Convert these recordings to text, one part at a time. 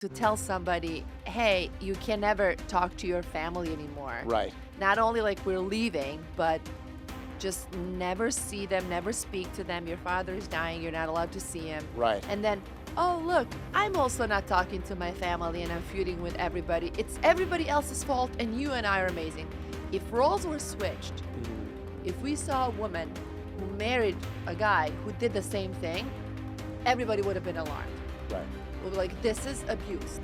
to tell somebody, hey, you can never talk to your family anymore. Right. Not only like we're leaving, but just never see them, never speak to them. Your father is dying, you're not allowed to see him. Right. And then, oh, look, I'm also not talking to my family and I'm feuding with everybody. It's everybody else's fault and you and I are amazing. If roles were switched, if we saw a woman who married a guy who did the same thing, everybody would have been alarmed. Right. We'll be like, this is abuse.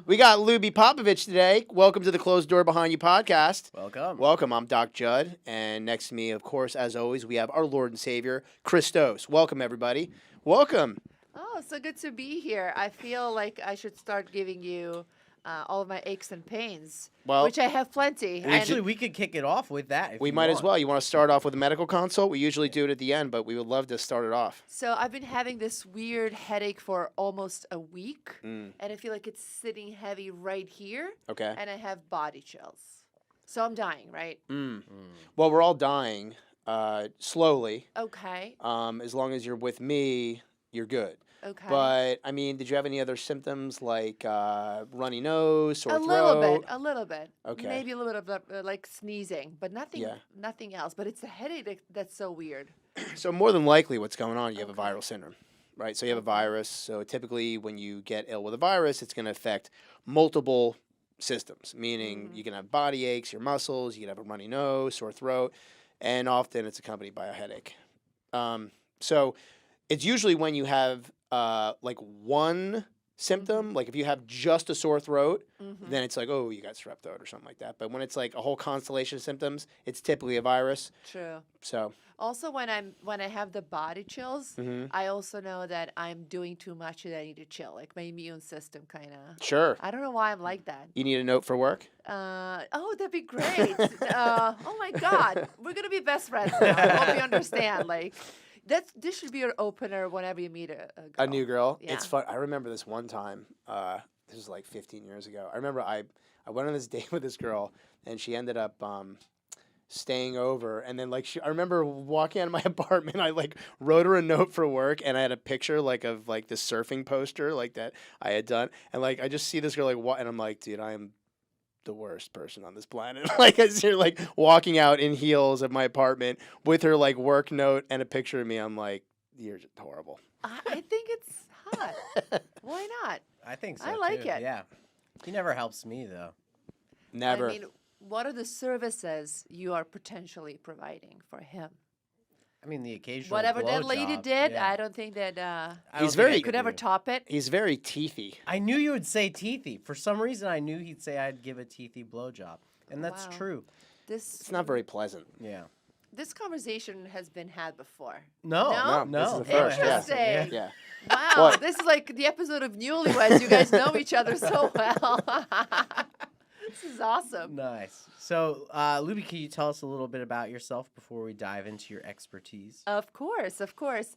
We got Lubi Popovic today. Welcome to the Closed Door Behind You podcast. Welcome. Welcome. I'm Doc Jud. And next to me, of course, as always, we have our Lord and Savior, ChrisTos. Welcome, everybody. Welcome. Oh, so good to be here. I feel like I should start giving you all of my aches and pains, which I have plenty. Actually, we could kick it off with that if we you might want. as well. You want to start off with a medical consult? We usually do it at the end, but we would love to start it off. So I've been having this weird headache for almost a week, and I feel like it's sitting heavy right here, Okay. and I have body chills. So I'm dying, right? Well, we're all dying slowly. Okay. As long as you're with me, you're good. Okay. But, I mean, did you have any other symptoms like runny nose, sore a throat? a little bit. Okay. Maybe a little bit of like sneezing, but nothing, Yeah. nothing else. But it's the headache that's so weird. So more than likely what's going on, you have a Okay. viral syndrome, right? So you have a virus. So typically when you get ill with a virus, it's going to affect multiple systems, meaning you can have body aches, your muscles, you can have a runny nose, sore throat, and often it's accompanied by a headache. So it's usually when you have like one symptom, like if you have just a sore throat, then it's like, oh, you got strep throat or something like that. But when it's like a whole constellation of symptoms, it's typically a virus. True. So Also, when I have the body chills, I also know that I'm doing too much and I need to chill. Like my immune system kind of. sure. I don't know why I'm like that. You need a note for work? Oh, that'd be great. Oh my God, we're gonna be best friends now. I hope you understand. Like, this should be your opener whenever you meet a girl. A new girl. Yeah. It's fun. I remember this one time. This was like 15 years ago. I remember I went on this date with this girl, and she ended up staying over. And then I remember walking out of my apartment. I like wrote her a note for work, and I had a picture like of like this surfing poster like that I had done. And like I just see this girl like and I'm like, dude, I am the worst person on this planet. Like I see her like walking out in heels of my apartment with her like work note and a picture of me. I'm like, you're just horrible. I think it's hot. Why not? I think so. I like too. it. Yeah. He never helps me though. Never. I mean, what are the services you are potentially providing for him? I mean, the occasional Whatever that lady blowjob, did, yeah. I don't think that I don't He's think I very- could ever do. top it. He's very teethy. I knew you would say teethy. For some reason, I knew he'd say I'd give a teethy blowjob, and that's Wow. true. It's not very pleasant. Yeah. This conversation has been had before. No, No, this is the no, first, it yeah. hasn't. Interesting. Yeah. Wow, What? this is like the episode of Newlyweds. You guys know each other so well. This is awesome. Nice. So, Lubi, can you tell us a little bit about yourself before we dive into your expertise? Of course, of course.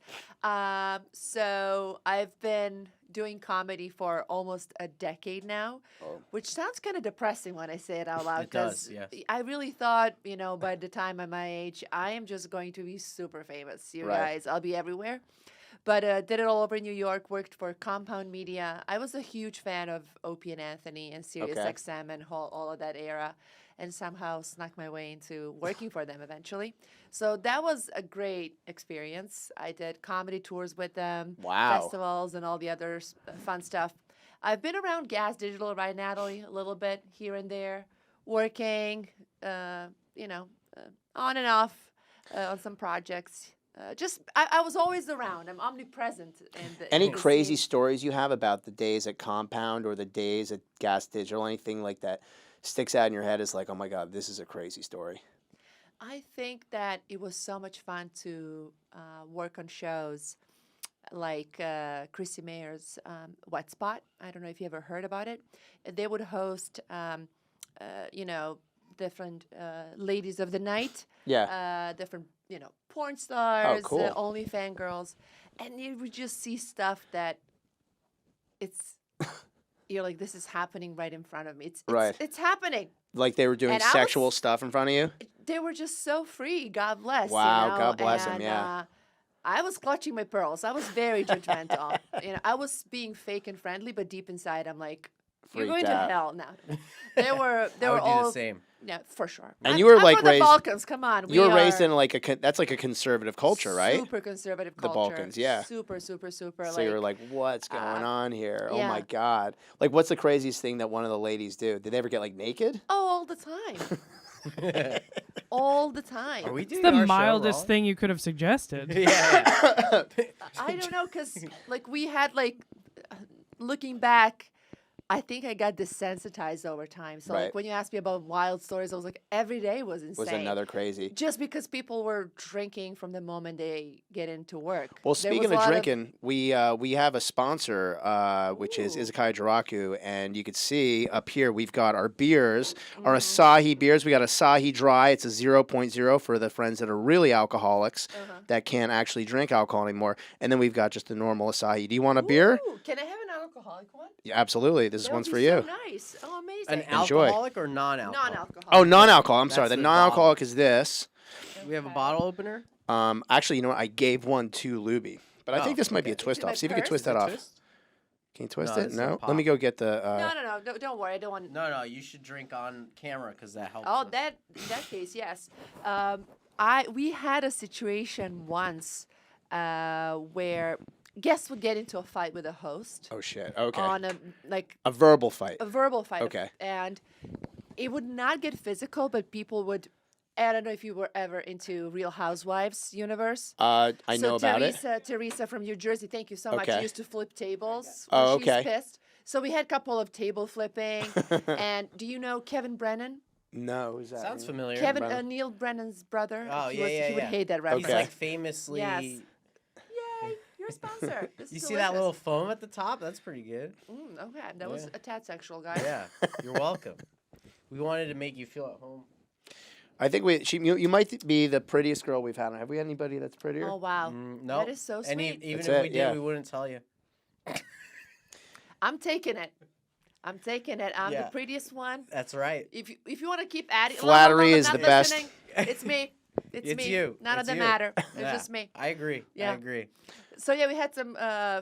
So I've been doing comedy for almost a decade now, which sounds kind of depressing when I say it out loud. It does, 'cause yes. I really thought, by the time I'm my age, I am just going to be super famous. You Right. guys, I'll be everywhere. But did it all over in New York, worked for Compound Media. I was a huge fan of Opie and Anthony and Sirius Okay. XM and all of that era, and somehow snuck my way into working for them eventually. So that was a great experience. I did comedy tours with them, Wow. festivals, and all the other fun stuff. I've been around Gas Digital, right, Natalie, a little bit here and there, working, on and off on some projects. I was always around. I'm omnipresent. Any in the crazy scene. stories you have about the days at Compound or the days at Gas Digital, anything like that sticks out in your head as like, oh my God, this is a crazy story? I think that it was so much fun to work on shows like Chrissy Mayer's Wet Spot. I don't know if you ever heard about it. They would host, different ladies of the night. Yeah. Different, porn stars, cool. only fangirls. And you would just see stuff that it's you're like, this is happening right in front of me. Right. It's happening. Like they were doing And I sexual was- stuff in front of you? They were just so free. God bless. Wow, you know? God bless 'em, And, yeah. I was clutching my pearls. I was very judgmental. I was being fake and friendly, but deep inside, I'm like, you're Freaked going out. to hell now. They were I would all do the same. Yeah, for sure. And you were, I'm like, from the raised- Balkans. Come on, You were we raised are in like that's like a conservative culture, right? Super conservative The culture. Balkans, yeah. Super. So you were like, what's going on here? Oh my yeah. God. Like, what's the craziest thing that one of the ladies do? Did they ever get like naked? oh, all the time, all the time. Are we It's doing the our show, mildest Raleigh? thing you could have suggested. Yeah. I don't know, cause like we had looking back, I think I got desensitized over time. So Right. like when you asked me about wild stories, I was like, every day was insane. Was another crazy. Just because people were drinking from the moment they get into work. Well, There was speaking a of lot drinking, we have a sponsor, which is Ooh. Izakaya Brotaku, and you can see up here we've got our beers, our Mm-hmm. Asahi beers. We got Asahi Dry. It's a 0.0 for the friends that are really alcoholics that can't actually drink alcohol anymore. And then we've got just the normal Asahi. Do you want a beer? Ooh, can I have an alcoholic one? Yeah, absolutely. This That one's would for be you. So nice. Oh, amazing. An Enjoy. alcoholic or non-alcoholic? Non-alcoholic. Oh, non-alcohol. I'm sorry. That's The the non-alcoholic is this. We have a Okay. bottle opener? Actually, you know what? I gave one to Luby, but I Oh, think this might be a okay. twist In my off. See if you can purse? twist Is that it off. twist? Can you twist No, it? this is a No. pop. Let me go get the. No, don't worry. I don't want. No, you should drink on camera because that helps. Oh, us. that in that case, yes. We had a situation once where guests would get into a fight with a host Oh shit. Okay. on A verbal fight. a verbal fight. Okay. And it would not get physical, but people would. I don't know if you were ever into Real Housewives universe. I know about it. Teresa from New Jersey, thank you so much. Okay. She used to flip tables Oh, when okay. she's pissed. So we had a couple of table flipping. And do you know Kevin Brennan? No, who's that? Sounds familiar. Kevin Brennan? Neil Brennan's brother. Oh, he yeah, He would yeah. hate that He's reference. Okay. like famously. Yes. Yay, you're a sponsor. This You is see that delicious. little foam at the top? That's pretty good. Okay, that was Yeah. a tad sexual, guys. Yeah, you're welcome. We wanted to make you feel at home. I think you might be the prettiest girl we've had. Have we had anybody that's prettier? Oh wow, No. that is so And sweet. even That's if it, we did, yeah. we wouldn't tell you. I'm taking it. I'm taking it. I'm Yeah. the prettiest one. That's right. If you want to keep adding, Flattery I'm is not the best. listening. It's me. It's It's me. you. None It's of them you. matter. It's Yeah. just me. I agree. Yeah. I agree. So yeah, we had some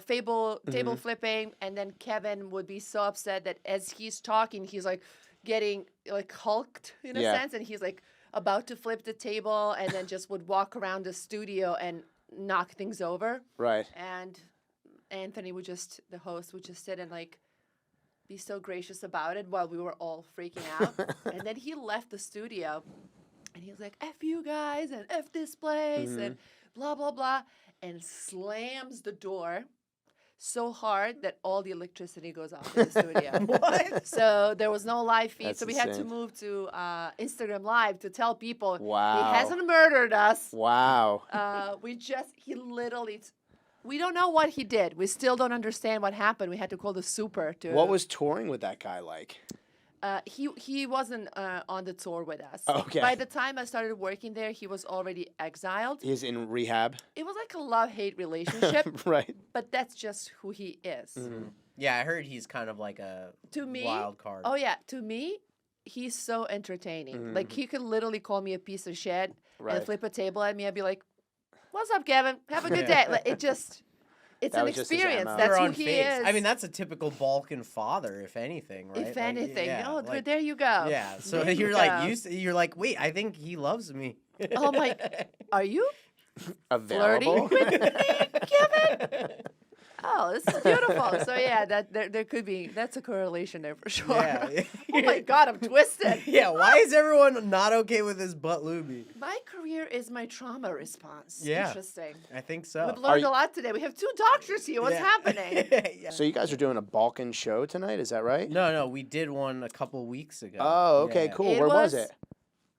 table Mm-hmm. flipping, and then Kevin would be so upset that as he's talking, he's like getting like hulked in a Yeah. sense, and he's like about to flip the table, and then just would walk around the studio and knock things over. Right. And Anthony would the host would just sit and like be so gracious about it while we were all freaking out. And then he left the studio and he was like, F you guys and F this place and blah, blah, blah, and slams the door so hard that all the electricity goes off in the studio. What? So there was no live feed. That's so we had to insane. move to Instagram Live to tell people Wow. he hasn't murdered us. Wow. He literally, we don't know what he did. We still don't understand what happened. We had to call the super to. What was touring with that guy like? He wasn't on the tour with us. Okay. By the time I started working there, he was already exiled. He's in rehab. It was like a love-hate relationship, Right. but that's just who he is. Yeah, I heard he's kind of like a To me, wild card. oh yeah, to me, he's so entertaining. Like he could literally call me a piece of shit Right. and flip a table at me. I'd be like, "What's up, Kevin? Have a good day." Like, it's That an was just his experience. MO. That's You're who he unfazed. is. I mean, that's a typical Balkan father, if anything, right? if Like, anything, yeah, oh, like- there you go. Yeah, so There you you're like go. you're like, wait, I think he loves me. Oh my, are you Available. flirting with me, Kevin? Oh, this is beautiful. So yeah, that there could be that's a correlation there for sure. Yeah. Oh my God, I'm twisted. Yeah, why is everyone not okay with this butt looby? My career is my trauma response. Yeah. Interesting. I think so. We've learned you- a lot today. We have 2 doctors here. What's Yeah. happening? Yeah. So you guys are doing a Balkan show tonight, is that right? No, we did one a couple weeks ago. Oh, okay, Yeah. cool. It Where was was- it?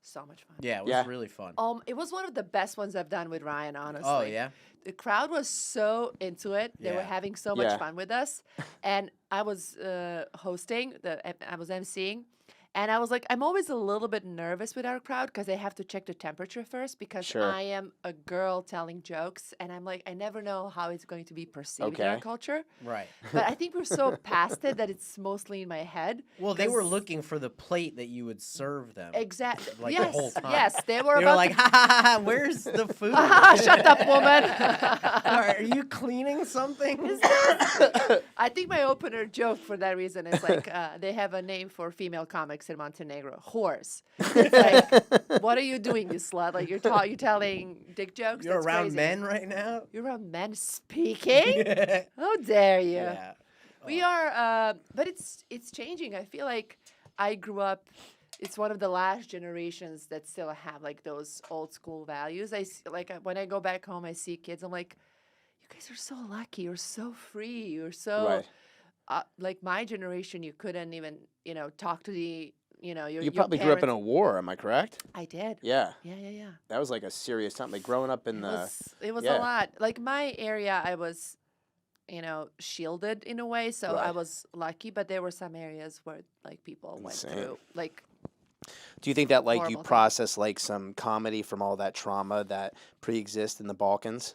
So much fun. Yeah, it was Yeah. really fun. It was one of the best ones I've done with Ryan, honestly. Oh, yeah? The crowd was so into it. They were Yeah. having so much Yeah. fun with us. And I was hosting, I was emceeing, And I was like, I'm always a little bit nervous with our crowd because I have to check the temperature first because Sure. I am a girl telling jokes. And I'm like, I never know how it's going to be perceived in our Okay. culture. Right. But I think we're so past it that it's mostly in my head. Well, they were 'cause- looking for the plate that you would serve them. Exactly. Like the yes. whole time. Yes. They were They were about like, to... ha ha ha, ha, where's the food? Shut up, woman. Are you cleaning something? I think my opener joke for that reason is like they have a name for female comics in Montenegro, whores. It's like, what are you doing, you slut? Like you're telling dick jokes. You're That's around crazy. men right now? You're around men speaking. Yeah. How dare you? Yeah. We are, but it's changing. I feel like I grew up. It's one of the last generations that still have like those old school values. When I go back home, I see kids. I'm like, you guys are so lucky. You're so free. You're so Right. like my generation. You couldn't even talk to the your You probably grew up in parents. a war, am I correct? I did. Yeah. Yeah. That was like a serious time. Like growing up in the. It was yeah. a lot. Like my area, I was, shielded in a way, so I Right. was lucky. But there were some areas where like people Insane. went through like. Do you think that like you Horrible thing. process like some comedy from all that trauma that pre-exists in the Balkans?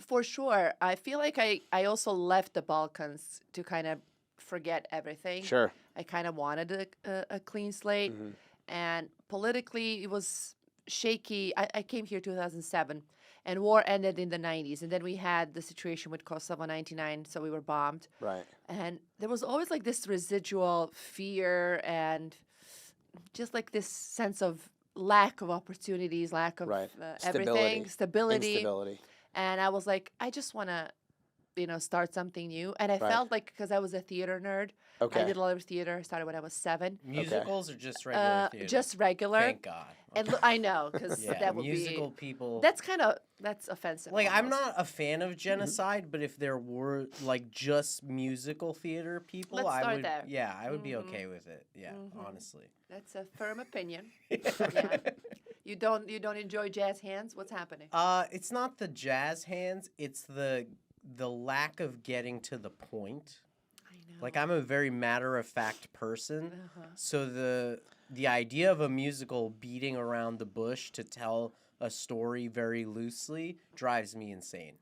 For sure. I feel like I also left the Balkans to kind of forget everything. Sure. I kind of wanted a clean slate. Mhm. And politically, it was shaky. I came here 2007, and war ended in the 90s. And then we had the situation with Kosovo 99, so we were bombed. Right. And there was always like this residual fear and just like this sense of lack of opportunities, lack of Right. everything, stability. Instability. And I was like, I just want to, start something new. And I Right. felt like because I was a theater nerd, Okay. I did a lot of theater. I started when I was 7. Musicals or just regular theater? Just regular. Thank God. And I know, because Yeah, that would musical be... people. That's offensive. Like, I'm almost. not a fan of genocide, but if there were like just musical theater people, Let's I start would. there. Yeah, I would be Mhm. okay with it. Yeah, Mhm. honestly. That's a firm opinion. Yeah. You don't enjoy jazz hands? What's happening? It's not the jazz hands. It's the lack of getting to the point. I know. Like, I'm a very matter of fact person, Uh-huh. so the idea of a musical beating around the bush to tell a story very loosely drives me insane.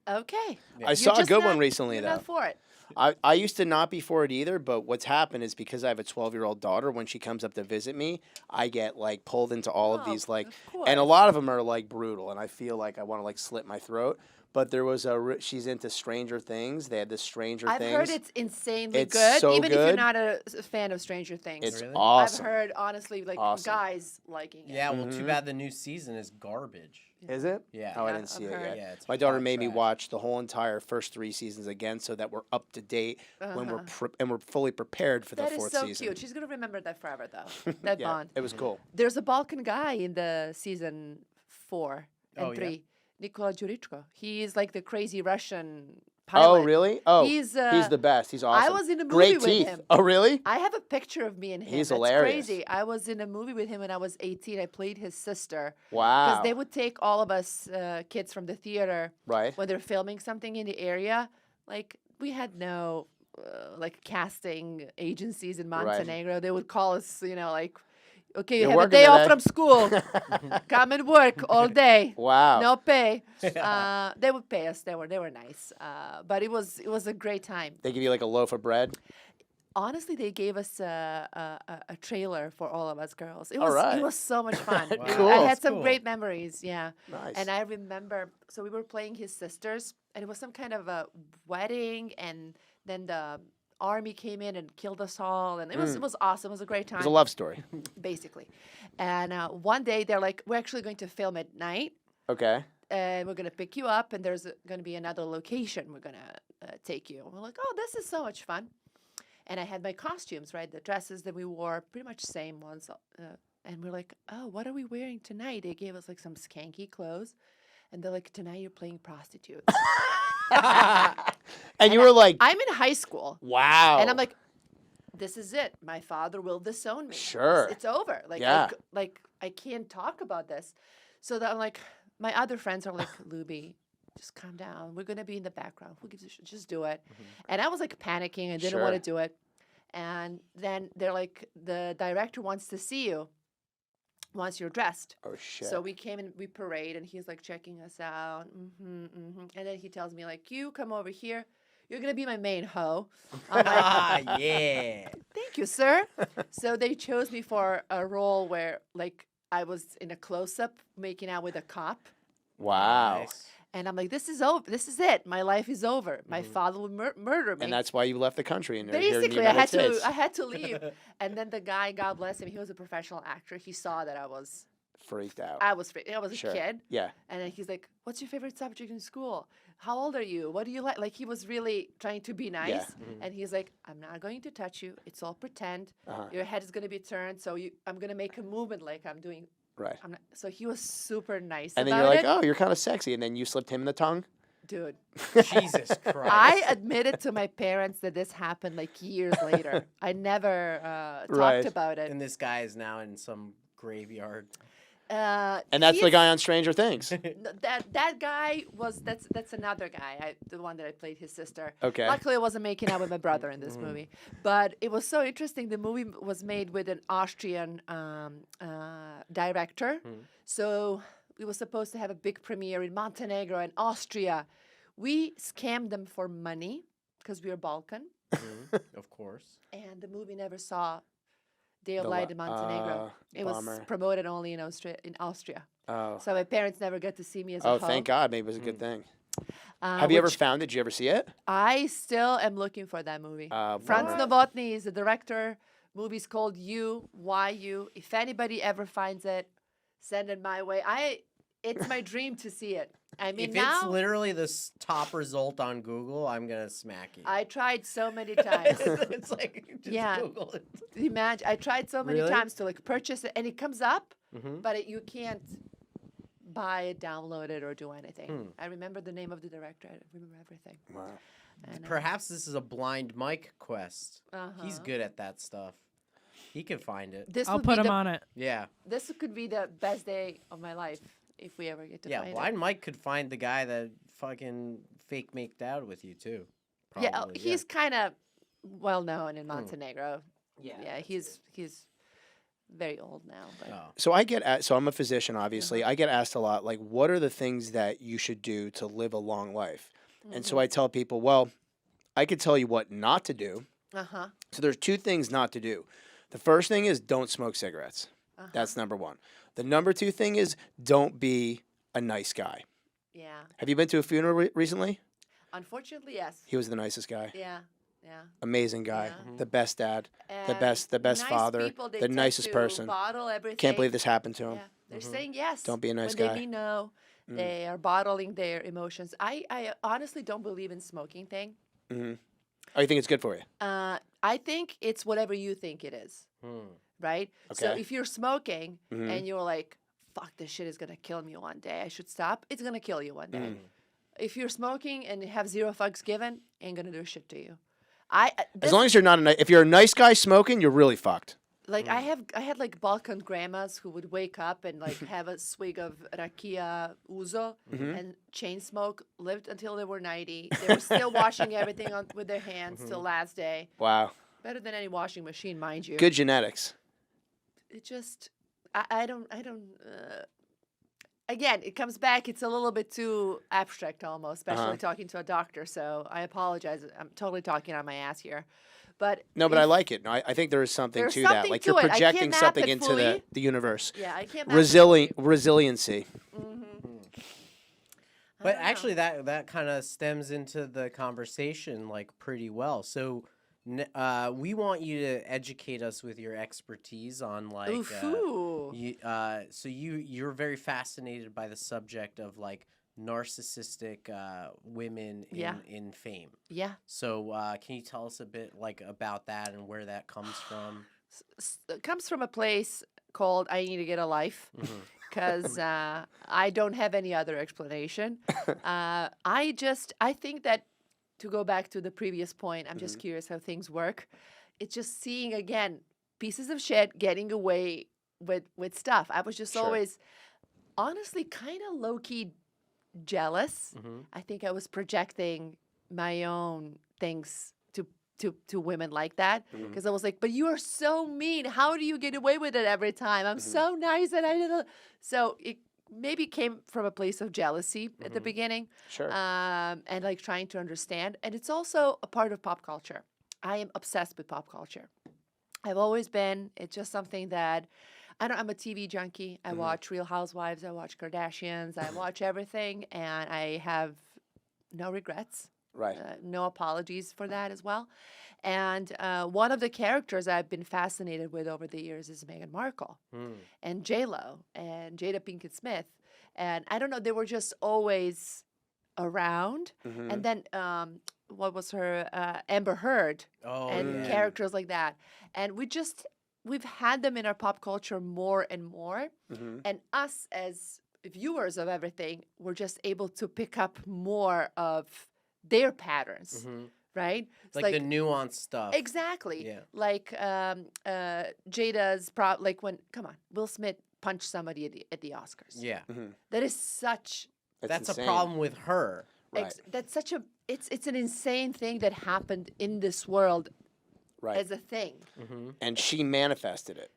Okay. Yeah. I You're saw a just good one not- recently you're though. not for it. I used to not be for it either, but what's happened is because I have a 12-year-old daughter, when she comes up to visit me, I get like pulled into all of Oh, these like, of and a course. lot of them are like brutal, and I feel like I want to like slit my throat. But there was she's into Stranger Things. They had this Stranger I've Things. heard it's insanely It's good, so even if you're good. not a fan of Stranger Things. It's Really? awesome. I've heard, honestly, like Awesome. guys liking it. Yeah, well, too Mhm. bad the new season is garbage. Is it? Yeah. Oh, I Yeah, didn't see I've it heard. yet. Yeah, it's My daughter hot made me trash. watch the whole entire first 3 seasons again, so that we're up to date when we're Uh-huh. and we're fully prepared for the That is 4th so season. cute. She's gonna remember that forever, though. That Yeah, bond. it was cool. There's a Balkan guy in the season 4 and Oh, yeah? 3, Nikola Jurichko. He is like the crazy Russian pilot. Oh, really? Oh, He's the best. He's awesome. I was in a movie Great with teeth. him. Oh, really? I have a picture of me and him. He's That's hilarious. crazy. I was in a movie with him when I was 18. I played his sister. Wow. Because they would take all of us kids from the theater Right. when they're filming something in the area. Like, we had no like casting agencies in Right. Montenegro. They would call us, like, okay, you You're have a working day off today." from school. Come and work all day. Wow. No pay. They would pay us. They were nice. But it was a great time. They give you like a loaf of bread. Honestly, they gave us a trailer for all of us girls. It All was right. it was so much fun. Wow. Cool. I had That's some cool. great memories. Yeah. Nice. And I remember, so we were playing his sisters, and it was some kind of a wedding, and then the army came in and killed us all, and it was awesome. It was a great It time, was a love story. basically. And one day they're like, we're actually going to film at night, Okay. and we're going to pick you up, and there's going to be another location we're going to take you. And we're like, oh, this is so much fun. And I had my costumes, right? The dresses that we wore, pretty much same ones. And we're like, oh, what are we wearing tonight? They gave us like some skanky clothes. And they're like, tonight you're playing prostitutes. And you were like, I'm in high school. wow. And I'm like, this is it. My father will disown me. Sure. It's over. Like, Yeah. I can't talk about this. So that I'm like, my other friends are like, Lubi, just calm down. We're going to be in the background. Who gives a shit? Just do it. And I was like panicking. I didn't want Sure. to do it. And then they're like, the director wants to see you once you're dressed. Oh shit. So we came and we parade, and he's like checking us out. And then he tells me like, you come over here. You're going to be my main hoe. I'm like, Yeah. thank you, sir. So they chose me for a role where like I was in a close-up making out with a cop. Wow. Nice. And I'm like, this is over. This is it. My life is over. My father will murder me. And that's why you left the country and you're here in the Basically, I United had States. I had to leave. And then the guy, God bless him, he was a professional actor. He saw that I was Freaked out. I was a Sure. kid. Yeah. And then he's like, what's your favorite subject in school? How old are you? What do you like? Like, he was really trying to be nice. Yeah. And he's like, I'm not going to touch you. It's all pretend. Uh-huh. Your head is going to be turned. So I'm going to make a movement like I'm doing. Right. I'm not, so he was super nice And then about you're like, it. oh, you're kind of sexy. And then you slipped him in the tongue. Dude, Jesus Christ. I admitted to my parents that this happened like years later. I never Right. talked about it. And this guy is now in some graveyard. And that's the guy on Stranger Things. That guy was that's another guy. The one that I played his sister. Okay. Luckily, I wasn't making out with my brother in this movie, but it was so interesting. The movie was made with an Austrian director, so we were supposed to have a big premiere in Montenegro and Austria. We scammed them for money because we were Balkan, Of course. and the movie never saw Day of The Light li- in Montenegro. It was bummer. promoted only in Austria. Oh. So my parents never got to see me as a Oh, hoe. thank God. Maybe it was a good thing. Have you ever which found it? Did you ever see it? I still am looking for that movie. Franz Bummer. Novotny is the director. Movie's called You, Why You. If anybody ever finds it, send it my way. It's my dream to see it. I mean, If now it's literally the top result on Google, I'm gonna smack you. I tried so many times. It's like just Yeah. Google it. Imagine, I tried so many Really? times to like purchase it, and it comes up, Mhm. but you can't buy it, download it, or do anything. I remember the name of the director. I remember everything. Wow. And, Perhaps this is a blind Mike quest. He's Uh-huh. good at that stuff. He can find it. this I'll would put be him the, on it. Yeah. This could be the best day of my life if we ever get to Yeah, find blind it. Mike could find the guy that fucking fake maked out with you too. Yeah, Probably, he's kind of well known in Montenegro. Yeah. Yeah, he's very old now. But Oh. So so I'm a physician, obviously. I get asked a lot, like, what are the things that you should do to live a long life? And so I tell people, well, I could tell you what not to do. uh-huh. So there's two things not to do. The first thing is don't smoke cigarettes. That's number one. The number two thing is don't be a nice guy. Yeah. Have you been to a funeral recently? Unfortunately, yes. He was the nicest guy. Yeah. Yeah. Amazing guy. Yeah. The best dad. The And best nice father. people, they The tend nicest to person. Bottle everything. Can't believe this happened to him. Yeah, they're saying yes. Don't be a nice when guy. They mean no. They are bottling their emotions. I honestly don't believe in smoking thing. Oh, you think it's good for you? I think it's whatever you think it is. Right? So Okay. if you're smoking and you're like, fuck, this shit is going to kill me one day, I should stop, it's going to kill you one day. If you're smoking and you have zero fucks given, ain't going to do shit to you. As long as you're not if you're a nice guy smoking, you're really fucked. Like I had like Balkan grandmas who would wake up and like have a swig of rakia uzo and chain smoke. Lived until they were 90. They were still washing everything with their hands till last day. Wow. Better than any washing machine, mind you. Good genetics. It just I don't. Again, it comes back. It's a little bit too abstract, almost, especially talking to a doctor. So I apologize. I'm totally talking on my ass here, but No, but I if- like it. No, I think there is something There's to that. something Like to you're it. I projecting can't map something it into fully. the universe. Yeah, I can't. map it fully. Resiliency. But don't know. actually, that kind of stems into the conversation like pretty well. So, we want you to educate us with your expertise on like. Ooh. You're very fascinated by the subject of like narcissistic women in fame. Yeah. So, can you tell us a bit like about that and where that comes from? It comes from a place called I Need to Get a Life because I don't have any other explanation. I think that to go back to the previous point, I'm just curious how things work. It's just seeing again pieces of shit getting away with stuff. I was just Sure. always honestly kind of low-key jealous. I think I was projecting my own things to to women like that, because I was like, but you are so mean. How do you get away with it every time? I'm so nice and I didn't. So it maybe came from a place of jealousy at the beginning, Sure. and like trying to understand. And it's also a part of pop culture. I am obsessed with pop culture. I've always been. It's just something that I'm a TV junkie. I watch Real Housewives. I watch Kardashians. I watch everything, and I have no regrets. Right. No apologies for that as well. And one of the characters I've been fascinated with over the years is Meghan Markle and J-Lo and Jada Pinkett Smith. And I don't know, they were just always around. And then what was her Amber Heard and characters like that. And we've had them in our pop culture more and more. And us as viewers of everything, we're just able to pick up more of their patterns, right? It's like the nuanced stuff. Exactly. Yeah. Like Jada's like when Will Smith punched somebody at the Oscars. Yeah. That is such. That's insane. a problem with her. Right. That's such a. It's an insane thing that happened in this world Right. as a thing. And she manifested it.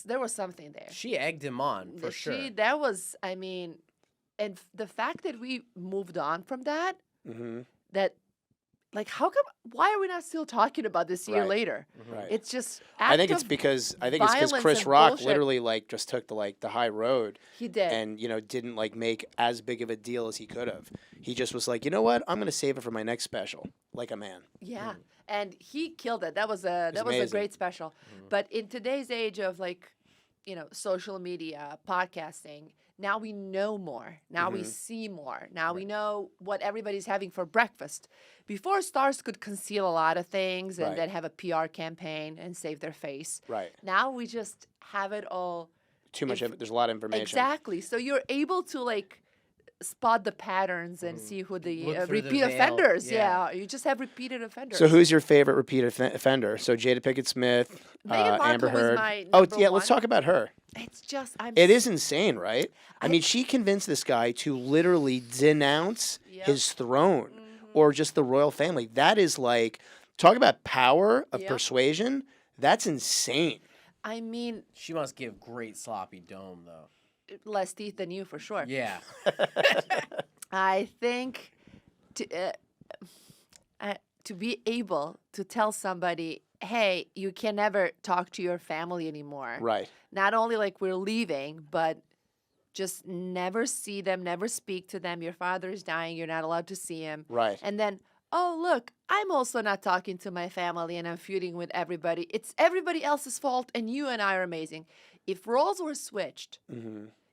There was something there. She egged him on for sure. That was. I mean, and the fact that we moved on from that. That, like, how come? Why are we not still talking about this year Right. later? Right. It's just. I think it's because Chris Rock literally like just took the high road. He did. And didn't like make as big of a deal as he could have. He just was like, you know what? I'm gonna save it for my next special, like a man. Yeah, and he killed it. That was a amazing. great special. But in today's age of like, social media, podcasting, now we know more. Now we see more. Now we know what everybody's having for breakfast. Before, stars could conceal a lot of things and Right. then have a PR campaign and save their face. Right. Now we just have it all. Too much. There's a lot of information. Exactly. So you're able to like spot the patterns and see who the Look through the repeat veil. offenders. Yeah. You just have repeated offenders. So who's your favorite repeat offender? So Jada Pinkett Smith, Meghan Markle Amber was Heard. my Oh number yeah, let's one. talk about her. It's just It is insane, right? I mean, she convinced this guy to literally denounce his throne or just the royal family. That is like, talk about power of persuasion. That's insane. I mean, She must give great sloppy dome though. less teeth than you for sure. Yeah. I think to be able to tell somebody, hey, you can never talk to your family anymore. Right. Not only like we're leaving, but just never see them, never speak to them. Your father is dying. You're not allowed to see him. Right. And then, oh, look, I'm also not talking to my family and I'm feuding with everybody. It's everybody else's fault and you and I are amazing. If roles were switched,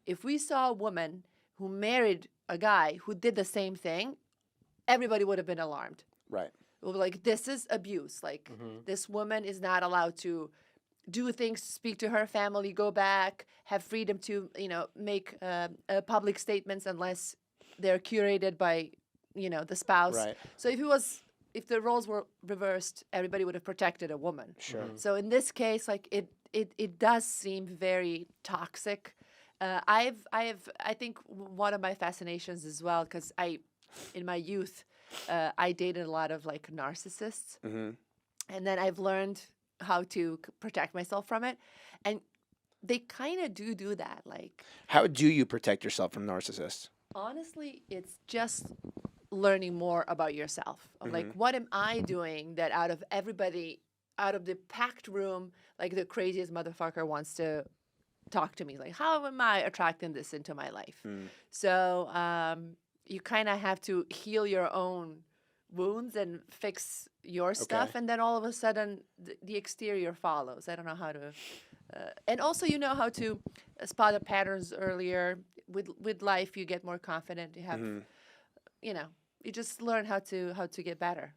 if we saw a woman who married a guy who did the same thing, everybody would have been alarmed. Right. It would be like, this is abuse. Like, this woman is not allowed to do things, speak to her family, go back, have freedom to, make public statements unless they're curated by, the spouse. Right. So if the roles were reversed, everybody would have protected a woman. Sure. So in this case, like it does seem very toxic. I think one of my fascinations as well, because in my youth, I dated a lot of like narcissists, and then I've learned how to protect myself from it, and they kind of do that. Like, How do you protect yourself from narcissists? honestly, it's just learning more about yourself. Of like, what am I doing that out of everybody, out of the packed room, like the craziest motherfucker wants to talk to me? Like, how am I attracting this into my life? So you kind of have to heal your own wounds and fix your stuff, and then all of a sudden the exterior follows. I don't know how to, and also you know how to spot the patterns earlier. With life, you get more confident. You have, you just learn how to get better.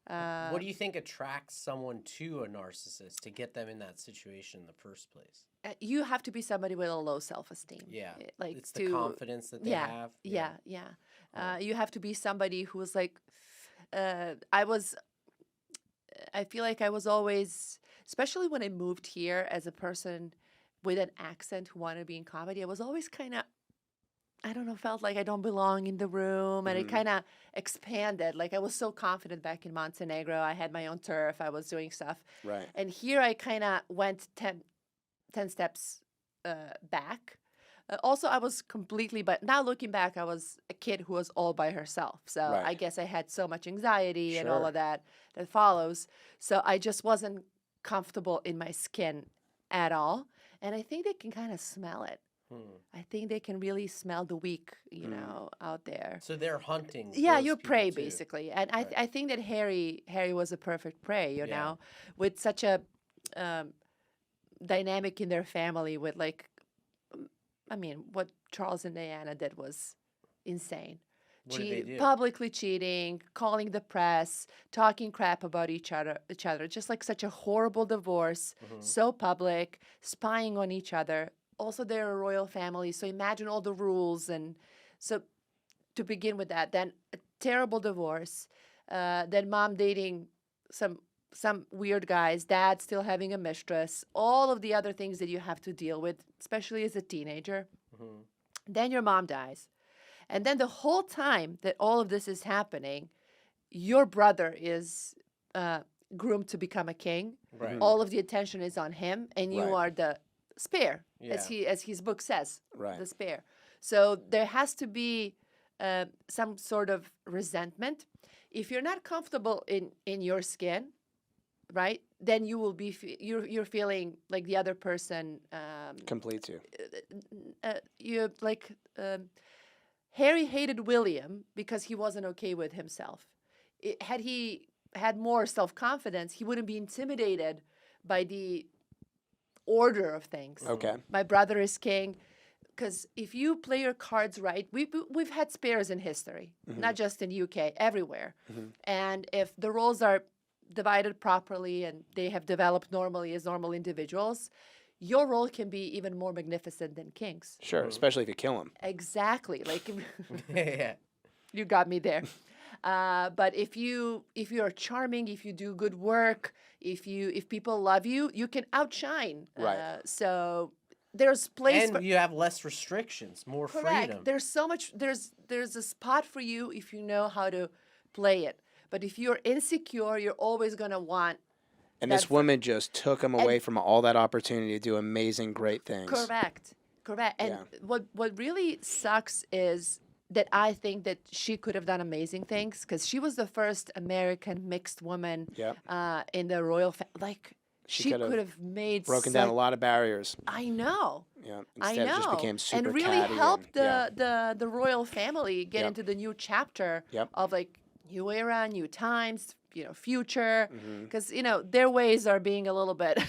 What do you think attracts someone to a narcissist to get them in that situation in the first place? You have to be somebody with a low self-esteem. Yeah. Like It's the confidence that they have. Yeah. You have to be somebody who was like, I feel like I was always, especially when I moved here as a person with an accent who wanted to be in comedy, I was always kind of I don't know, felt like I don't belong in the room, and it kind of expanded. Like I was so confident back in Montenegro. I had my own turf. I was doing stuff. Right. And here I kind of went 10 steps back. Also, I was completely, but now looking back, I was a kid who was all by herself. So Right. I guess I had so much anxiety and all Sure. of that follows. So I just wasn't comfortable in my skin at all. And I think they can kind of smell it. I think they can really smell the weak, you know, out there. So they're hunting. Yeah, those you're people prey too. basically, and Right. I think that Harry was a perfect prey, you Yeah. know, with such a dynamic in their family. With like, I mean, what Charles and Diana did was insane. What did they do? Publicly cheating, calling the press, talking crap about each other. Just like such a horrible divorce, so public, spying on each other. Also, they're a royal family, so imagine all the rules. And so, to begin with that, then a terrible divorce, then mom dating some weird guys, dad still having a mistress, all of the other things that you have to deal with, especially as a teenager. Then your mom dies. And then the whole time that all of this is happening, your brother is groomed to become a king. Right. All of the attention is on him, and you Right. are the spare, Yeah. as his book says, Right. the spare. So there has to be some sort of resentment. If you're not comfortable in your skin, right, then you will be you're feeling like the other person. Completes you. You like. Harry hated William because he wasn't okay with himself. Had he had more self-confidence, he wouldn't be intimidated by the order of things. Okay. My brother is king. Because if you play your cards right, we've had spares in history, not just in UK, everywhere. And if the roles are divided properly and they have developed normally as normal individuals, your role can be even more magnificent than king's. Sure. Especially if you kill him. Exactly. Like Yeah. you got me there. But if you are charming, if you do good work, if people love you, you can outshine. Right. So there's place And for you have less restrictions, more correct. freedom. There's so much. There's a spot for you if you know how to play it. But if you're insecure, you're always gonna want. And this That's- woman just took him away from all that opportunity to do amazing, great things. Correct. And Yeah. what really sucks is that I think that she could have done amazing things because she was the first American mixed woman Yep. in the royal like she could have could have made Broken down a lot of barriers. I know. Yeah. I Instead, know. it just became super and really catty helped and, yeah. the royal family get Yep. into the new chapter Yep. of like new era, new times, future. Mm-hmm. Because their ways are being a little bit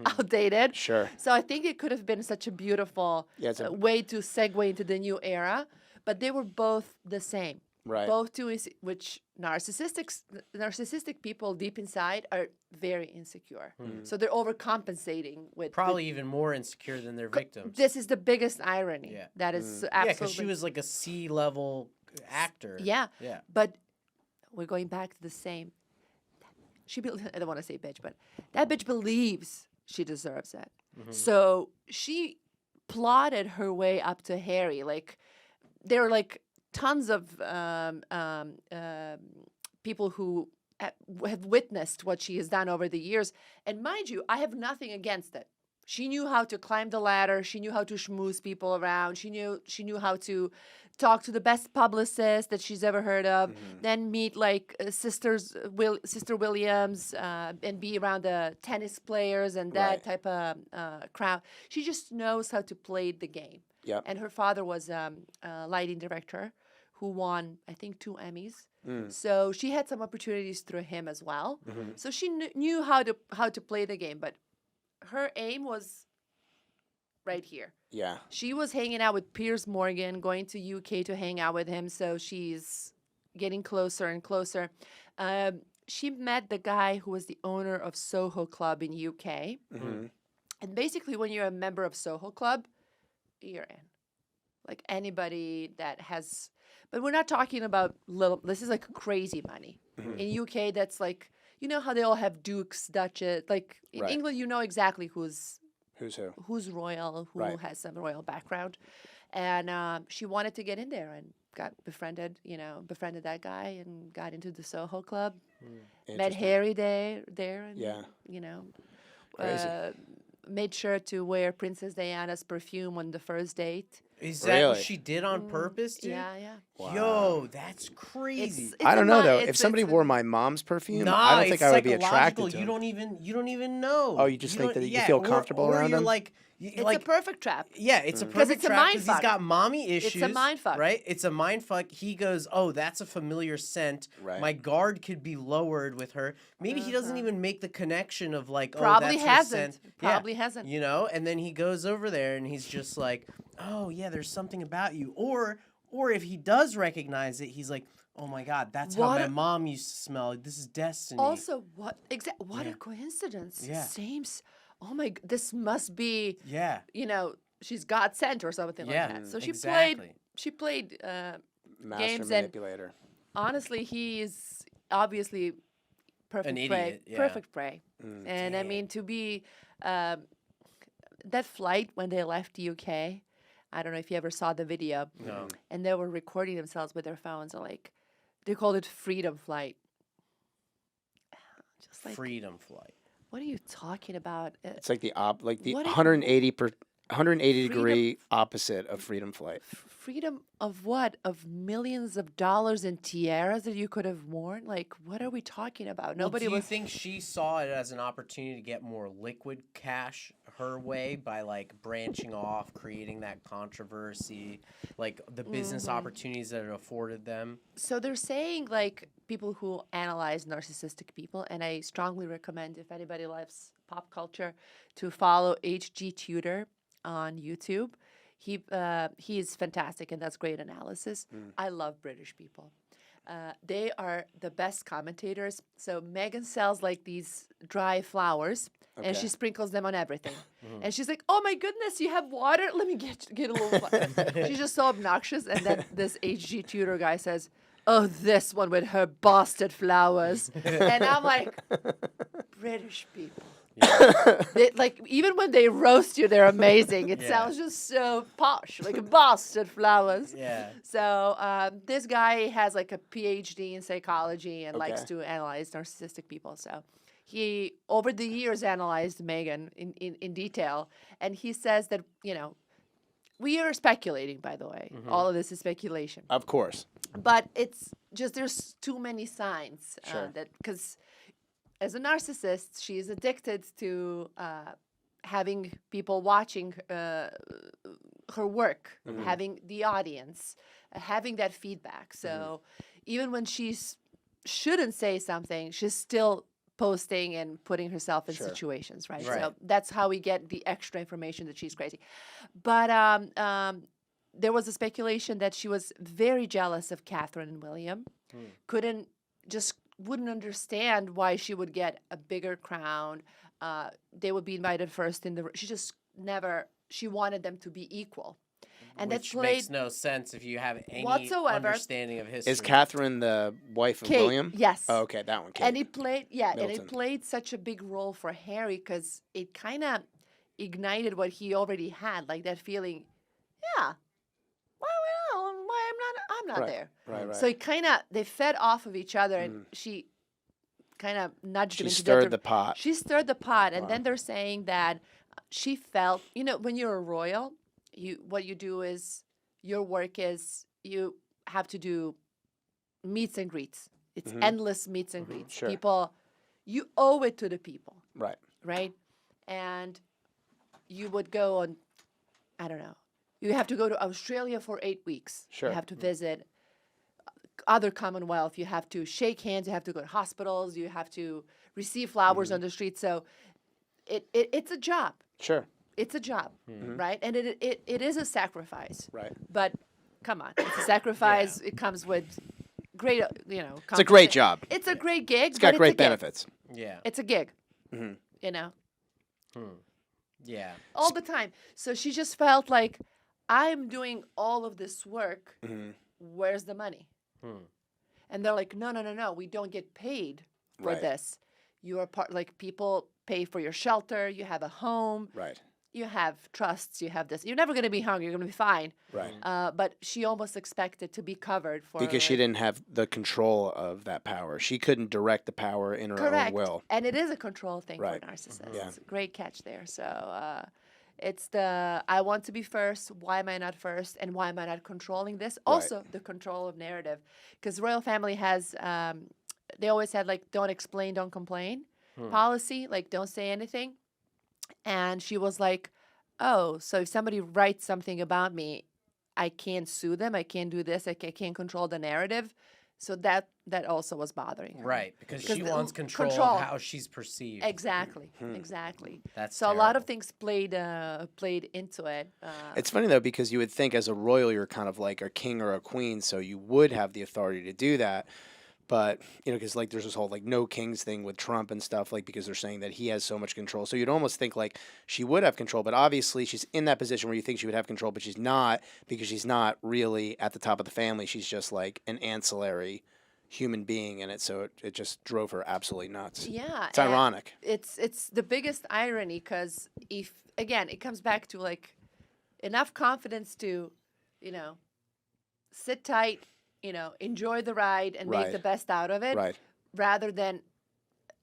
outdated. Sure. So I think it could have been such a beautiful Yeah, it's a- way to segue into the new era. But they were both the same. Right. Both which narcissistic people deep inside are very insecure. So they're overcompensating with Probably even more insecure than their victims. this is the biggest irony. Yeah. That is Yeah, absolutely. because she was like a C-level actor. Yeah. Yeah. But we're going back to the same. I don't want to say bitch, but that bitch believes she deserves it. So she plotted her way up to Harry. Like there are like tons of people who have witnessed what she has done over the years. And mind you, I have nothing against it. She knew how to climb the ladder. She knew how to schmooze people around. She knew how to talk to the best publicist that she's ever heard of. Then meet like Sister Williams and be around the tennis players and that Right. type of crowd. She just knows how to play the game. Yep. And her father was a lighting director who won, I think, 2 Emmys. So she had some opportunities through him as well. So she knew how to play the game, but her aim was right here. Yeah. She was hanging out with Piers Morgan, going to UK to hang out with him. So she's getting closer and closer. She met the guy who was the owner of Soho Club in UK. And basically, when you're a member of Soho Club, you're in. Like anybody that has, but we're not talking about little. This is like crazy money. In UK, that's like, you know how they all have dukes, duchess. Like in Right. England, you know exactly who's Who's who? royal, who Right. has some royal background. And she wanted to get in there and befriended that guy and got into the Soho Club. Met Interesting. Harry there and, Yeah. Crazy. made sure to wear Princess Diana's perfume on the first date. Is that what Really? she did on purpose, dude? Yeah. Wow. Yo, that's crazy. It's I don't know though. it's- If somebody it's- wore my mom's perfume, Nah, I don't think it's I would be psychological. attracted to You him. don't even know. Oh, you just think don't- that you feel comfortable or around you're him? like, It's like a perfect trap. yeah, it's a 'Cause perfect it's a trap mind because he's fuck. got mommy issues. It's a mind fuck. Right? It's a mind fuck. He goes, oh, that's a familiar scent. Right. My guard could be lowered with her. Maybe he doesn't even make the connection of like, Probably oh, that's hasn't. her scent. Probably hasn't. You know, and then he goes over there and he's just like, oh yeah, there's something about you. Or if he does recognize it, he's like, oh my God, that's how What my a- mom used to smell. This is destiny. Also, what Yeah. a coincidence. Yeah. Oh my, this must be, Yeah. she's God sent or something Yeah, like that. So she exactly. played Master games and manipulator. honestly, he is obviously perfect An prey. idiot, yeah. Perfect prey. Mm. And I mean, to be that flight when they left the UK, I don't know if you ever saw the video, No. and they were recording themselves with their phones, and like they called it freedom flight. Just like, Freedom flight. what are you talking about? It's like the What do you- 180 Freedom- degree opposite of freedom flight. Freedom of what? Of millions of dollars in tiaras that you could have worn? Like, what are we talking about? Nobody Do you was. think she saw it as an opportunity to get more liquid cash her way by like branching off, creating that controversy, like the business opportunities that it afforded them? So they're saying, like, people who analyze narcissistic people, and I strongly recommend if anybody loves pop culture to follow H.G. Tudor on YouTube. He is fantastic, and that's great analysis. I love British people. They are the best commentators. So Meghan sells like these dry flowers, and she Okay. sprinkles them on everything. And she's like, "Oh my goodness, you have water? Let me get a little water." She's just so obnoxious. And then this H.G. Tudor guy says, "Oh, this one with her bastard flowers," and I'm like, British people. They, like, even when they roast you, they're amazing. It Yeah. sounds just so posh, like bastard flowers. Yeah. So this guy has like a PhD in psychology and likes Okay. to analyze narcissistic people. So he, over the years, analyzed Meghan in detail. And he says that, we are speculating, by the way. All of this is speculation. Of course. But it's just there's too many signs Sure. that because as a narcissist, she is addicted to having people watching her work, having the audience, having that feedback. So even when shouldn't say something, she's still posting and putting herself in Sure. situations, right? Right. So that's how we get the extra information that she's crazy. But there was a speculation that she was very jealous of Catherine and William. Wouldn't understand why she would get a bigger crown. They would be invited first she just never, she wanted them to be equal. And Which that's makes played no sense if you have any whatsoever. understanding of history. Is Catherine the wife of Kate, William? yes. Oh, okay, that one. Kate. And it played, and Milton. it played such a big role for Harry because it kind of ignited what he already had, like that feeling, yeah, why I'm not Right, there. Right. So it they fed off of each other, and she kind of nudged She him into stirred the pot. She stirred the pot, and Wow. then they're saying that she felt, when you're a royal, what you do is your work is you have to do meets and greets. It's endless meets and greets. Sure. People, you owe it to the people, Right. right? And you would go on, I don't know. You have to go to Australia for 8 weeks. Sure. You have to visit other Commonwealth. You have to shake hands. You have to go to hospitals. You have to receive flowers on the street. So it's a job. Sure. It's a job, right? And it is a sacrifice. Right. But come on, it's a sacrifice. It comes with great, It's a great job. It's a great gig. It's got but great a gig. benefits. Yeah. It's a gig. Mhm. Yeah. All the time. So she just felt like, I'm doing all of this work. Where's the money? And they're like, no. We don't get paid for Right. this. You are part, like, people pay for your shelter. You have a home. Right. you have trusts, you have this. You're never going to be hungry. You're going to be fine. Right. But she almost expected to be covered for Because she like, didn't have the control of that power. She couldn't direct the power in her correct. own will. And it is a control thing Right. for narcissists. Yeah. Great catch there. So it's the I want to be first. Why am I not first? And why am I not controlling this? Also, the control of narrative. Because royal family has, they always had like, don't explain, don't complain policy. Like, don't say anything. And she was like, oh, so if somebody writes something about me, I can't sue them. I can't do this. I can't control the narrative. So that also was bothering her. Right, because she the- wants control control. of how she's perceived. Exactly. Exactly. That's So a lot of terrible. things played into it. It's funny, though, because you would think as a royal, you're kind of like a king or a queen, so you would have the authority to do that. But, you know, because, like, there's this whole, like, no kings thing with Trump and stuff, like, because they're saying that he has so much control. So you'd almost think, like, she would have control. But obviously, she's in that position where you think she would have control, but she's not, because she's not really at the top of the family. She's just, like, an ancillary human being in it. So it just drove her absolutely nuts. Yeah. It's and ironic. It's the biggest irony because if, again, it comes back to, like, enough confidence to, you know, sit tight, you know, enjoy the ride and make Right. the best out of it. Right. Rather than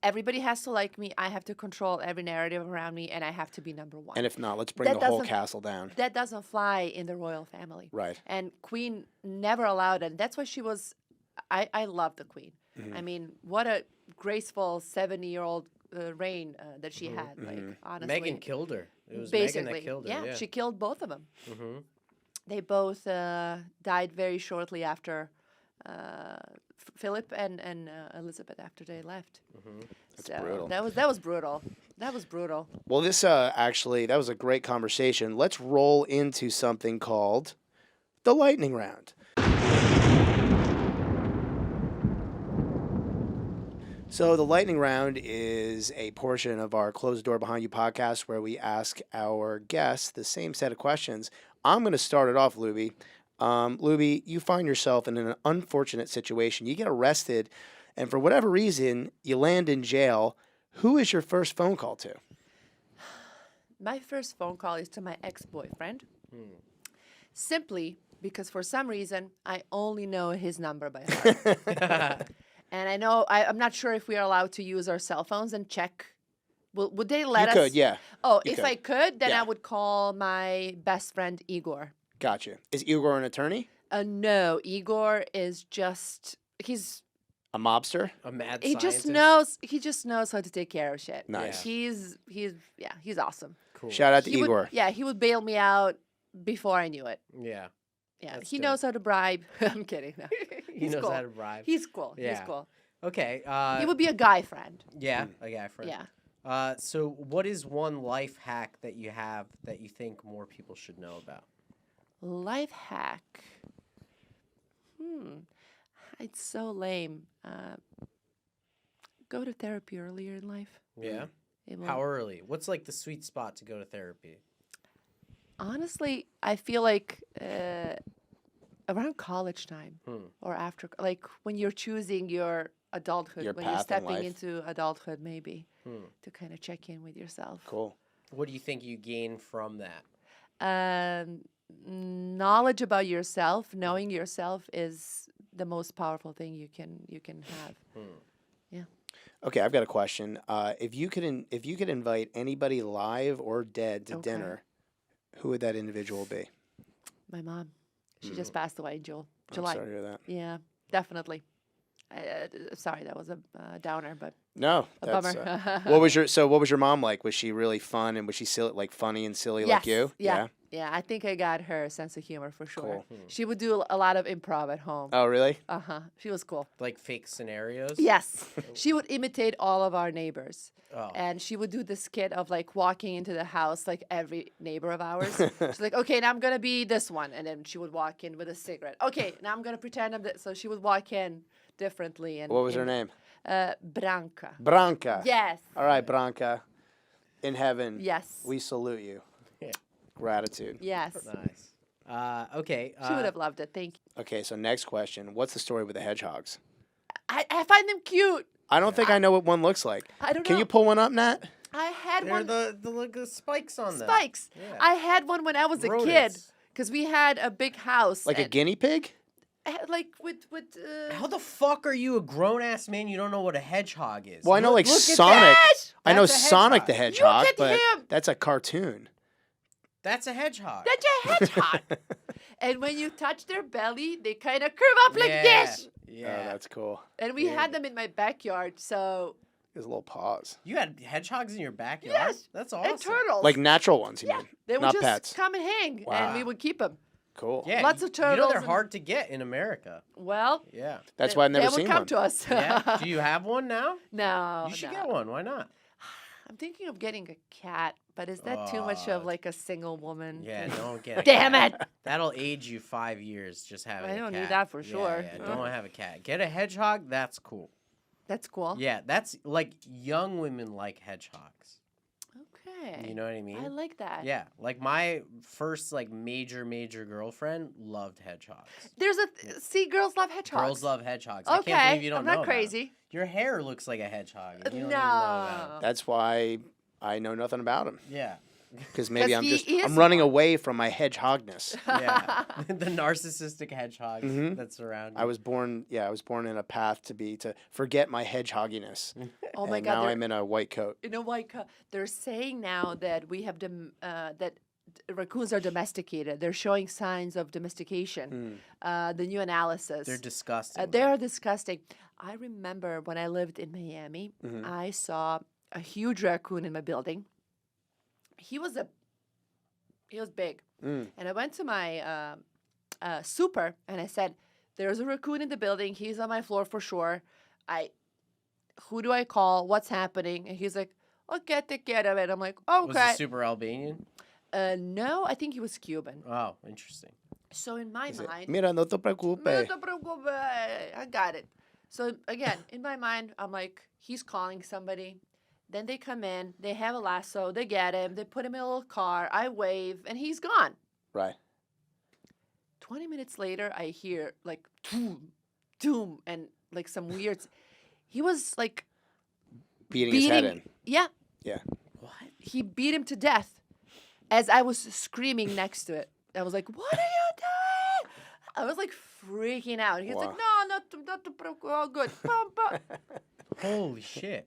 everybody has to like me, I have to control every narrative around me, and I have to be number one. And if not, let's bring That the whole doesn't- castle down. That doesn't fly in the royal family. Right. And Queen never allowed it. That's why she was. I love the Queen. Mm-hmm. I mean, what a graceful 70-year-old reign that she had. Mm-hmm. Like, honestly, Megan killed her. It was basically, Megan that killed her. Yeah. she killed both of them. Mm-hmm. They both died very shortly after Philip and Elizabeth after they left. That's so brutal. That was brutal. That was brutal. Well, this actually, that was a great conversation. Let's roll into something called the lightning round. So the lightning round is a portion of our Close the Door Behind You podcast where we ask our guests the same set of questions. I'm going to start it off, Lubi. Lubi, you find yourself in an unfortunate situation. You get arrested, and for whatever reason, you land in jail. Who is your first phone call to? My first phone call is to my ex-boyfriend. Simply because for some reason I only know his number by heart. And I know I'm not sure if we are allowed to use our cell phones and check. Would they let us? You could, yeah. Oh, You if could. I could, then Yeah. I would call my best friend Igor. Gotcha. Is Igor an attorney? No, Igor is he's A mobster? A mad he scientist. just knows how to take care of shit. Nice. He's awesome. Cool. Shout out to He Igor. he would bail me out before I knew it. Yeah. Yeah, That's he dope. knows how to bribe. I'm kidding. No. He He's knows cool. how to bribe. He's cool. He's Yeah. cool. Okay. He would be a guy friend. Yeah, a guy friend. Yeah. So what is one life hack that you have that you think more people should know about? Life hack. It's so lame. Go to therapy earlier in life. Yeah. It will- How early? What's like the sweet spot to go to therapy? Honestly, I feel like around college time Hmm. or after, like when you're choosing your adulthood, Your when you're path in stepping life. into adulthood, maybe Hmm. to kind of check in with yourself. Cool. What do you think you gain from that? Knowledge about yourself, knowing yourself is the most powerful thing you can have. Okay, I've got a question. If you could invite anybody live or dead to Okay. dinner, who would that individual be? My mom, she just passed away in I'm July. sorry to hear that. Yeah, definitely. Sorry, that was a downer, but No, a that's, bummer. what was your mom like? Was she really fun and was she silly, like funny and silly like you? Yeah. Yeah, I think I got her sense of humor for sure. Cool. She would do a lot of improv at home. Oh, really? She was cool. Like fake scenarios? Yes. She would imitate all of our neighbors. Oh. And she would do the skit of like walking into the house like every neighbor of ours. She's like, okay, now I'm going to be this one. And then she would walk in with a cigarette. Okay, now I'm going to pretend I'm this. So she would walk in differently. And What was her name? Branca. Branca. Yes. All right, Branca. In heaven, Yes. we salute you. Yeah. Gratitude. Yes. Nice. Okay. She would have loved it. Thank you. Okay, so next question. What's the story with the hedgehogs? I find them cute. I don't think I know what one looks like. I don't Can know. you pull one up, Nat? I had They're one. the spikes on them. Spikes. Yeah. I had one when I was a kid Rodents. because we had a big house. Like a and- guinea pig? Like with. How the fuck are you a grown ass man? You don't know what a hedgehog is. Well, I know like Look at Sonic. that. I know That's a Sonic the hedgehog. Hedgehog, at but him. that's a cartoon. That's a hedgehog. That's a hedgehog. And when you touch their belly, they kind of curve up like Yeah. this. Yeah. Oh, that's cool. And we had them in my backyard, so. There's a little pause. You had hedgehogs in your backyard? Yes. That's awesome. And turtles. Like natural ones, you Yeah. mean? They would Not just pets. come and hang, Wow. and we would keep them. Cool. Yeah, Lots of You know turtles they're and- hard to get in America. Well, Yeah. That's why I've never they seen would come one. to us. Yeah. Do you have one now? No. You should no. get one. Why not? I'm thinking of getting a cat, but is that too much of like a single woman? Yeah, don't get a Damn cat. it! That'll age you 5 years just having I a don't cat. need that for Yeah, sure. Yeah, don't have a cat. Get a hedgehog. That's cool. That's cool. Yeah, that's like young women like hedgehogs. Okay. You know what I mean? I like that. Yeah, like my first like major girlfriend loved hedgehogs. There's see, girls love hedgehogs. Girls love hedgehogs. I Okay, can't believe you don't I'm know not about 'em. crazy. Your hair looks like a hedgehog. And you don't even know No. about 'em. That's why I know nothing about him. Yeah. Because maybe 'Cause I'm he just is I'm running away from my hedgehogness. Yeah. The narcissistic hedgehogs Mhm. that surround you. I was born in a path to forget my hedgehogginess. Oh my and God! now they're- I'm in a white coat. You know why? They're saying now that we have that raccoons are domesticated. They're showing signs of domestication. The new analysis. They're disgusting. They are disgusting. I remember when I lived in Miami, Mhm. I saw a huge raccoon in my building. He was big, Mm. and I went to my super and I said, "There's a raccoon in the building. He's on my floor for sure. Who do I call? What's happening?" And he's like, "Okay, take care of it." I'm like, Was "Okay." it super Albanian? No, I think he was Cuban. Oh, interesting. So in my Is it, mind, Mira, no te preocupes. No te preocupes, I got it. So again, in my mind, I'm like, he's calling somebody. Then they come in, they have a lasso, they get him, they put him in a little car, I wave, and he's gone. Right. 20 minutes later, I hear like doom, doom, and like some weird. He was like Beating his head in. Yeah, Yeah. What? he beat him to death as I was screaming next to it. I was like, "What are you doing?" I was like freaking out. He's like, Wow. "No, not to preocupes, all good." Bum, bum. Holy shit.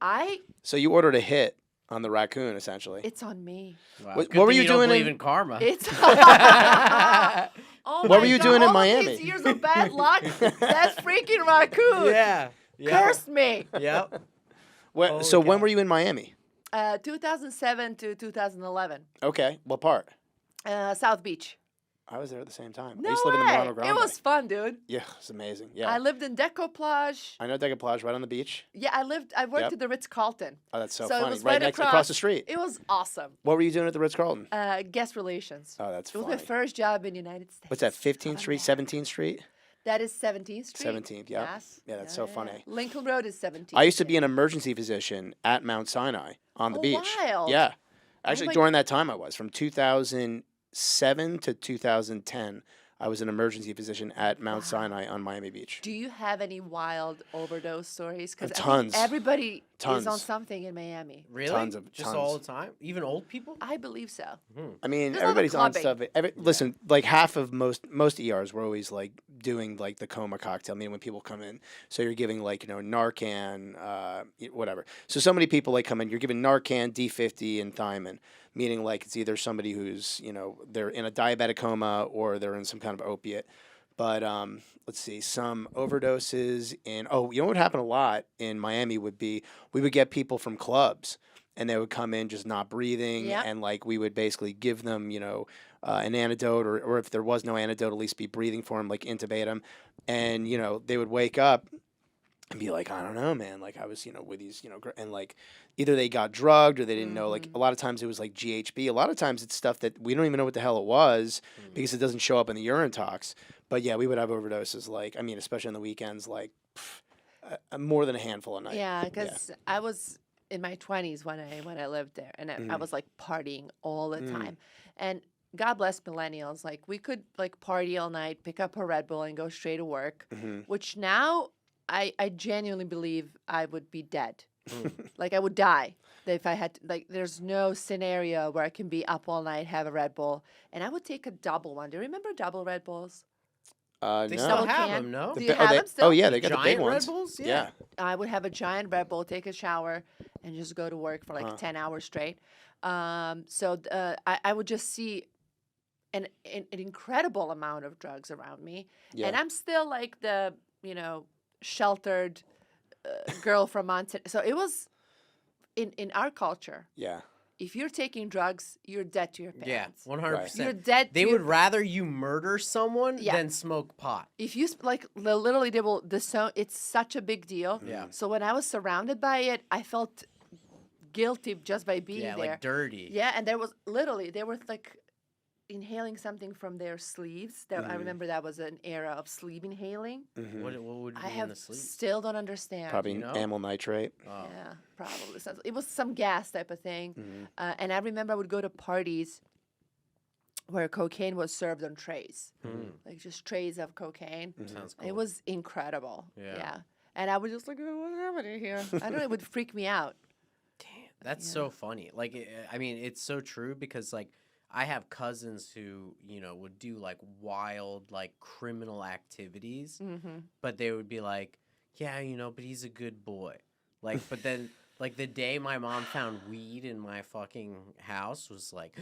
So you ordered a hit on the raccoon, essentially. It's on me. Wow. What- Good what were thing you don't doing believe in- in karma. It's oh What my were you God, doing in all Miami? These years of bad luck. That freaking raccoon Yeah. cursed me. Yep. What, so Holy when cow. were you in Miami? 2007 to 2011. Okay. What part? South Beach. I was there at the same time. No I used to live in way. Milano Grande. It was fun, dude. Yeah, it's amazing. Yeah. I lived in Decoplage. I know Decoplage right on the beach. Yeah, I worked Yep. at the Ritz-Carlton. Oh, that's so, So it funny. was right across the street. It was awesome. What were you doing at the Ritz-Carlton? Guest relations. Oh, that's It was funny. my first job in the United States. What's that, 15th South Street, America. 17th Street? That is 17th Street. 17th, yep. Yes. Yeah, that's so funny. Lincoln Road is 17th. I used to be an emergency physician at Mount Sinai on the Oh, beach. wild. Yeah. Actually, my- during that time I was. From 2007 to 2010, I was an emergency physician at Mount Wow. Sinai on Miami Beach. Do you have any wild overdose stories? Because Tons. everybody is on Tons. something in Miami. Really? tons. Just all the time? Even old people? I believe so. I mean, There's a lot of everybody's on clubbing. stuff. Listen, like half of most ERs were always like doing like the coma cocktail. I mean, when people come in, so you're giving like Narcan, whatever. So many people like come in. You're giving Narcan, D50, and thiamine, meaning like it's either somebody who's they're in a diabetic coma or they're in some kind of opiate. But let's see, some overdoses in. Oh, you know what happened a lot in Miami would be we would get people from clubs. And they would come in just not breathing, Yep. and like we would basically give them, an antidote, or if there was no antidote, at least be breathing for them, like intubate them, and they would wake up and be like, I don't know, man, like I was, with these, and like either they got drugged or they didn't know. Like a lot of times it was like GHB. A lot of times it's stuff that we don't even know what the hell it was because it doesn't show up in the urine tox. But yeah, we would have overdoses. Like especially on the weekends, like more than a handful a night. Yeah, because I was in my 20s when I lived there, and I was like partying all the time. And God bless millennials. Like we could like party all night, pick up a Red Bull, and go straight to work. Which now I genuinely believe I would be dead Like I would die if I had to, like. There's no scenario where I can be up all night, have a Red Bull, and I would take a double one. Do you remember double Red Bulls? No. They still have can. them, no? Do you have them still? Oh yeah, they got the big Giant Red ones. Bulls? Yeah. I would have a giant Red Bull, take a shower, and just go to work for like 10 hours straight. I would just see an incredible amount of drugs around me. Yeah. And I'm still like the, sheltered girl from Montenegro. So it was in our culture. Yeah. If you're taking drugs, you're dead to your Yeah, parents. 100%. You're dead. They to would your, rather you murder someone Yeah. than smoke pot. if you literally they will it's such a big deal. Yeah. So when I was surrounded by it, I felt guilty just by being Yeah, there. like dirty. Yeah, and they were like inhaling something from their sleeves. I remember that was an era of sleeve inhaling. What would be I in the have sleep? still don't understand. Probably you know? amyl nitrate. Oh. Yeah, probably. It was some gas type of thing. And I remember I would go to parties where cocaine was served on trays, like just trays of cocaine. Sounds cool. It was incredible. Yeah. And I was just like, what's happening here? I don't know. It would freak me out. That's so funny. Like, I mean, it's so true because, like, I have cousins who, would do, like, wild, like, criminal activities. But they would be like, yeah, but he's a good boy. Like, but then, like, the day my mom found weed in my fucking house was like,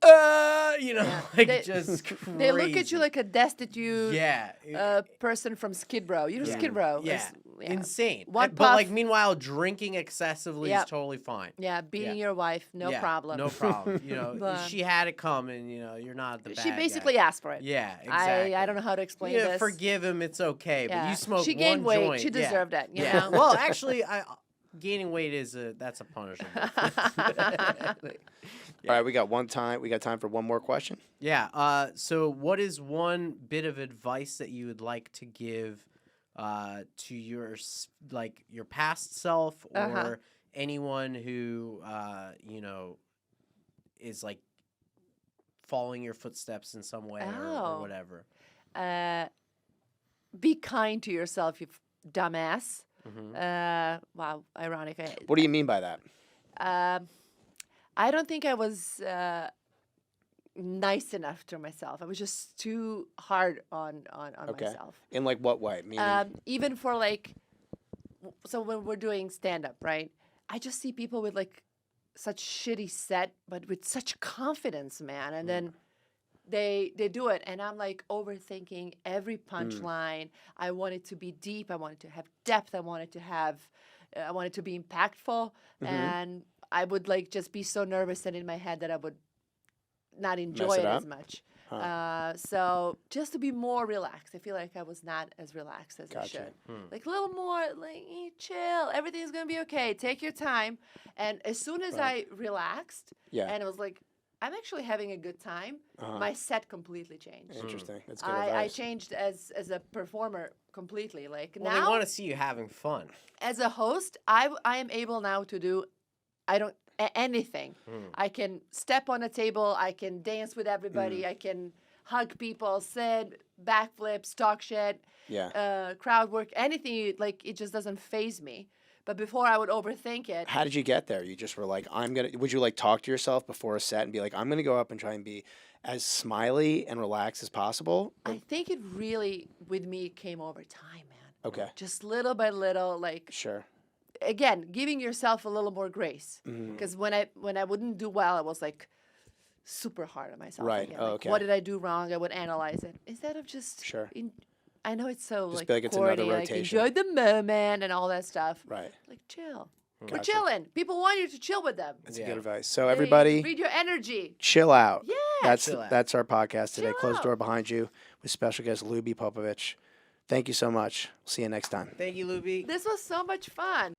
like, just crazy. They look at you like a destitute yeah. person from Skid Row. You're Skid Row. Yeah. It's- Insane. One But, like, puff. meanwhile, drinking excessively Yep. is totally fine. Yeah, beating your wife, no Yeah, problem. No problem. But- She had it coming, you're not the bad She basically guy. asked for it. Yeah, exactly. I don't know how to explain Yeah, this. forgive him, it's okay. But Yeah. you smoke She gained one weight. joint. She deserved it, you yeah. know? Well, actually, gaining weight that's a punishment. All right, we got time for one more question. Yeah. So, what is one bit of advice that you would like to give to your past self or anyone who is like following your footsteps in some way or whatever? Be kind to yourself, you dumbass. Wow, ironic. What do you mean by that? I don't think I was nice enough to myself. I was just too hard on myself. In like what way? Meaning, Even for so when we're doing stand-up, right? I just see people with like such shitty set, but with such confidence, man. And then they do it, and I'm like overthinking every punchline. I want it to be deep. I want it to have depth. I want it to be impactful. And I would like just be so nervous and in my head that I would not enjoy Mess it it up? as much. So just to be more relaxed. I feel like I was not as relaxed as I Gotcha. should. Like a little more like chill. Everything's gonna be okay. Take your time. And as soon as I relaxed, Yeah. and it was like, I'm actually having a good time, my set completely changed. Interesting. That's good I advice. changed as a performer completely. Like Well, they now, want to see you having fun. as a host, I am able now to do anything. I can step on a table. I can dance with everybody. I can hug people, sit, backflips, talk shit, crowd work, anything. Like it just doesn't faze me. But before I would overthink it. How did you get there? You just were like, would you like talk to yourself before a set and be like, I'm going to go up and try and be as smiley and relaxed as possible? I think it really, with me, came over time, man. Okay. Just little by little, like, Sure. again, giving yourself a little more grace. Because when I wouldn't do well, I was like super hard on myself. Right. Again. Oh, Like, okay. what did I do wrong? I would analyze it. Instead of just Sure. I know it's so Just like be like it's corny, another like rotation. enjoy the moment and all that stuff. Right. Like chill. We're Gotcha. chilling. People want you to chill with them. That's Yeah. good advice. So Hey, everybody, read your energy. chill out. Yeah. Chill out. That's our podcast today. Chill Closed out. door behind you with special guest Lubi Popovic. Thank you so much. See you next time. Thank you, Luby. This was so much fun.